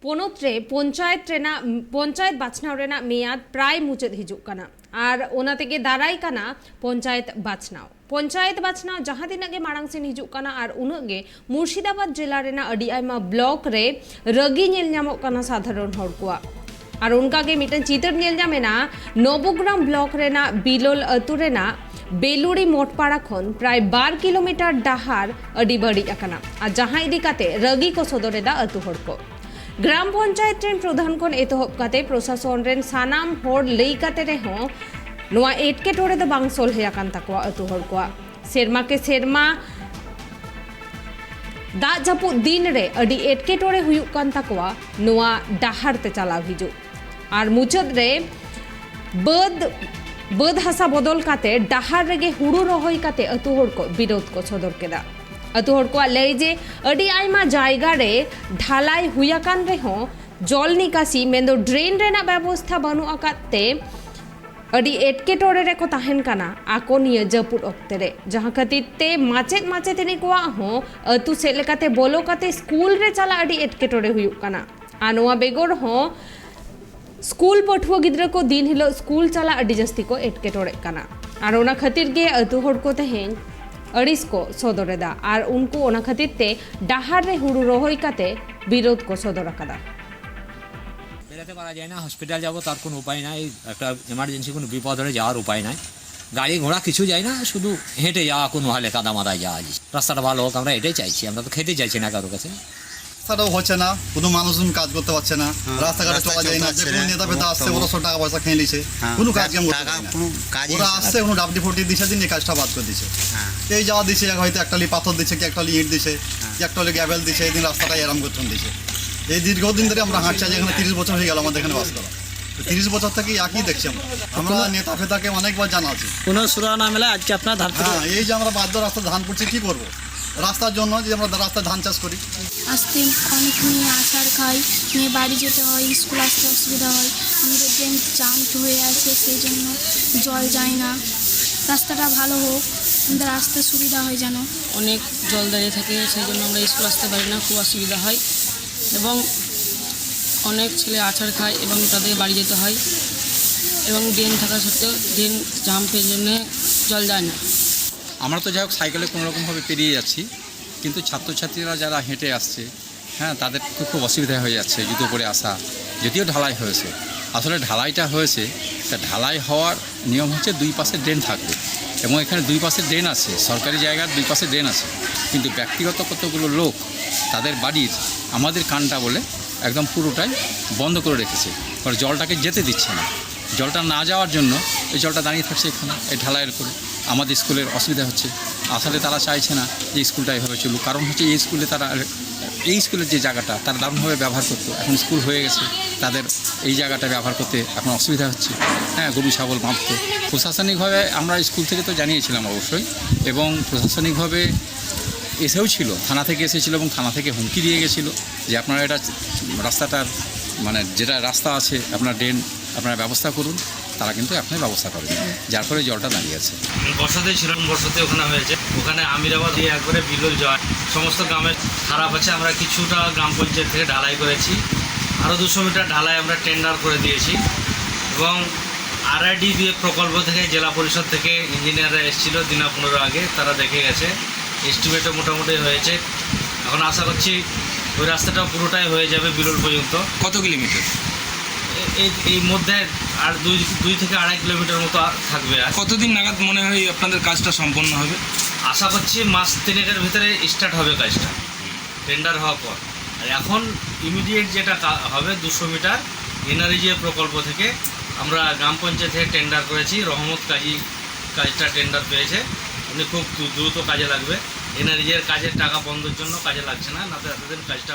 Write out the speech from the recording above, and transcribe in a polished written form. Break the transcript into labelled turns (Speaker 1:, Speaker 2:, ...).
Speaker 1: ᱯᱚᱱᱚᱛ ᱨᱮ ᱯᱚᱧᱪᱟᱭᱮᱛ ᱵᱟᱪᱷᱱᱟᱣ ᱨᱮᱱᱟᱜ ᱢᱮᱭᱟᱫ ᱯᱨᱟᱭ ᱢᱩᱪᱟᱹᱫ ᱦᱤᱡᱩᱜ ᱠᱟᱱᱟ ᱟᱨ ᱚᱱᱟ ᱛᱮᱜᱮ ᱫᱟᱨᱟᱭ ᱠᱟᱱᱟ ᱯᱚᱧᱪᱟᱭᱮᱛ ᱵᱟᱪᱷᱱᱟᱣ ᱡᱟᱦᱟᱸ ᱛᱤᱱᱟᱹᱜ ᱜᱮ ᱢᱟᱲᱟᱝ ᱥᱮᱱ ᱦᱤᱡᱩᱜ ᱠᱟᱱᱟ ᱟᱨ ᱩᱱᱟᱹᱜ ᱜᱮ ᱢᱩᱨᱥᱤᱫᱟबाद ᱡᱮᱞᱟ ᱨᱮᱱᱟᱜ ᱟᱹᱰᱤ ᱟᱭᱢᱟ ᱵᱞᱚᱠ ᱨᱮ ᱨᱟᱹᱜᱤ ᱧᱮᱞ ᱧᱟᱢᱚᱜ ᱠᱟᱱᱟ ᱥᱟᱫᱷᱟᱨᱚᱱ ᱦᱚᱲ ᱠᱚᱣᱟᱜ। আর উনকাগে মিটেন চিতর নেল যামেনা নবগ্রাম ব্লক রেনা বিলোল আতু রেনা বেলুড়ি মোটপাড়া খন প্রায় 12 কিলোমিটার ডাহার আডি বাড়ি আকানা আর জাহাঁ ইদি কাতে রগি को সদরেদা আতু হড় को গ্রাম পঞ্চায়েত রেন প্রধান খন এতহব কাতে প্রশাসন রেন সানাম হড় লই কাতে রেহো নোয়া এটকেटोरे द बांग सोलहे आकान तकवा अतु हड़ को सेरमा के सेरमा दा जापु दिन रे अडी एटकेटोरे हुयुक कान तकवा नोआ डाहार ते चलाव हिजु और मुचाद रे बद हासा बदल काते डाहार रेगे हुड़ू रहोय काते अतु हड़ को विरोध को सदर केदा अतु हड़ को लय जे अडी आयमा जायगा रे ढालाई हुयाकान रेहो जल निकासी मेंदो ड्रेन रेना व्यवस्था बनु आकाते अडी एटकेटोरे रे को ताहेन काना आको निया जपुर ओक्ते रे जहां खातिर माचेत माचेतनी को हो अतु से लेकाते बोलो काते स्कूल रे चला अडी एटकेटोरे हुयुक काना आनोआ बेगोर हो स्कूल पठुआ गिद्रा को दिन हिलो स्कूल चला अडी जस्ती को एटकेटोरे काना और ओना खातिर गे अतु हड़ को तेहेन अड़िस को सदरेदा और उनको ओना खातिर ते डाहार रे हुड़ू रहोय काते विरोध को सदर आकादा
Speaker 2: বেরাতে পারা যায় না হসপিটাল যাব তার কোনো উপায় নাই একটা এমার্জেন্সি কোনো বিপদ হলে যাওয়ার উপায় নাই গাড়ি ঘোড়া কিছু যায় না শুধু হেঁটে যাওয়া কোনো হালে কাদামাদায় যাওয়া যায় রাস্তাটা ভালো হোক আমরা এটাই চাইছি আমরা তো খেতে চাইছি না কারো কাছে
Speaker 3: রাস্তাটাও হচ্ছে না কোনো মানুষজন কাজ করতে পারছে না রাস্তাঘাটে চলা যায় না যে কোনো নেতা ফেতা আসছে ওরা সব টাকা পয়সা খেয়ে নিছে কোনো কাজ কাম করতে পারে না ওরা আসছে কোনো ডাবডি ফটি দিছে দিন এই কাজটা বাদ করে দিছে এই যাওয়া দিছে হয়তো একটালি পাথর দিছে কি একটালি ইট দিছে কি একটালি গ্যাবেল দিছে এই দিন রাস্তাটা এরম করতে দিছে এই দীর্ঘদিন ধরে আমরা হাঁটছি যেখানে 30 বছর হয়ে গেল আমাদের এখানে বাস করা 30 বছর থেকে একই দেখছি আমরা নেতা ফেতাকে অনেকবার জানাচ্ছি
Speaker 4: কোনো সুরা না মেলে আজকে আপনার ধান
Speaker 3: এই যে আমরা বাধ্য রাস্তা ধান করছি কি করব রাস্তার জন্য যে আমরা রাস্তায় ধান চাষ করি
Speaker 5: আসতে অনেক নিয়ে আসার খাই নিয়ে বাড়ি যেতে হয় স্কুল আসতে অসুবিধা হয় আমাদের ট্রেন জাম হয়ে আছে সেই জন্য জল যায় না রাস্তাটা ভালো হোক আমাদের আসতে সুবিধা হয় যেন
Speaker 6: অনেক জল দাঁড়িয়ে থাকে সেই জন্য আমরা স্কুল আসতে পারি না খুব অসুবিধা হয় এবং অনেক ছেলে আছাড় খায় এবং তাদের বাড়ি যেতে হয় এবং ড্রেন থাকা সত্ত্বেও ড্রেন জাম্পের জন্য জল যায় না
Speaker 7: আমরা তো যাই হোক সাইকেলে কোনোরকমভাবে পেরিয়ে যাচ্ছি কিন্তু ছাত্রছাত্রীরা যারা হেঁটে আসছে হ্যাঁ তাদের খুব অসুবিধা হয়ে যাচ্ছে জুতো পরে আসা যদিও ঢালাই হয়েছে আসলে ঢালাইটা হয়েছে তা ঢালাই হওয়ার নিয়ম হচ্ছে দুই পাশে ড্রেন থাকবে এবং এখানে দুই পাশে ড্রেন আছে সরকারি জায়গার দুই পাশে ড্রেন আছে কিন্তু ব্যক্তিগত কতগুলো লোক তাদের বাড়ির আমাদের কানটা বলে একদম পুরোটাই বন্ধ করে রেখেছে কারণ জলটাকে যেতে দিচ্ছে না জলটা না যাওয়ার জন্য এই জলটা দাঁড়িয়ে থাকছে এখানে এই ঢালাইয়ের করে আমাদের স্কুলের অসুবিধা হচ্ছে আসলে তারা চাইছে না যে স্কুলটা এভাবে চলুক কারণ হচ্ছে এই স্কুলের যে জায়গাটা তারা দারুণভাবে ব্যবহার করতো এখন স্কুল হয়ে গেছে তাদের এই জায়গাটা ব্যবহার করতে এখন অসুবিধা হচ্ছে হ্যাঁ গরু ছাগল বাঁধতো প্রশাসনিকভাবে আমরা স্কুল থেকে তো জানিয়েছিলাম অবশ্যই এবং প্রশাসনিকভাবে এসেও ছিল থানা থেকে এসেছিলো এবং থানা থেকে হুমকি দিয়ে গেছিলো যে আপনারা এটা রাস্তাটার মানে যেটা রাস্তা আছে আপনার ড্রেন আপনারা ব্যবস্থা করুন তারা কিন্তু আপনার ব্যবস্থা করেন যার ফলে জলটা দাঁড়িয়ে আছে
Speaker 8: বর্ষাতে ছিল বর্ষাতে ওখানে হয়েছে ওখানে আমিরাবাদ দিয়ে একবারে বিলোল যায় সমস্ত গ্রামের খারাপ আছে আমরা কিছুটা গ্রাম পঞ্চায়েত থেকে ঢালাই করেছি আরও 200 মিটার ঢালাই আমরা টেন্ডার করে দিয়েছি এবং RID প্রকল্প থেকে জেলা পরিষদ থেকে ইঞ্জিনিয়াররা এসেছিল দিনা 15 আগে তারা দেখে গেছে এস্টিমেটও মোটামুটি হয়েছে এখন আশা করছি ওই রাস্তাটাও পুরোটাই হয়ে যাবে বিলোল পর্যন্ত
Speaker 7: কত কিলোমিটার
Speaker 8: এই মধ্যে আর 2 থেকে 2.5 কিলোমিটার মতো থাকবে আর
Speaker 7: কতদিন নাগাদ মনে হয় আপনাদের কাজটা সম্পন্ন হবে
Speaker 8: আশা করছি মাস 3-এর ভিতরে স্টার্ট হবে কাজটা টেন্ডার হওয়ার পর আর এখন ইমিডিয়েট যেটা হবে 200 মিটার NREG প্রকল্প থেকে আমরা গ্রাম পঞ্চায়েত থেকে টেন্ডার করেছি রহমত কাজী কাজটা টেন্ডার পেয়েছে উনি খুব দ্রুত কাজে লাগবে NREG কাজের টাকা বন্ধের জন্য কাজে লাগছে না এতদিন কাজটা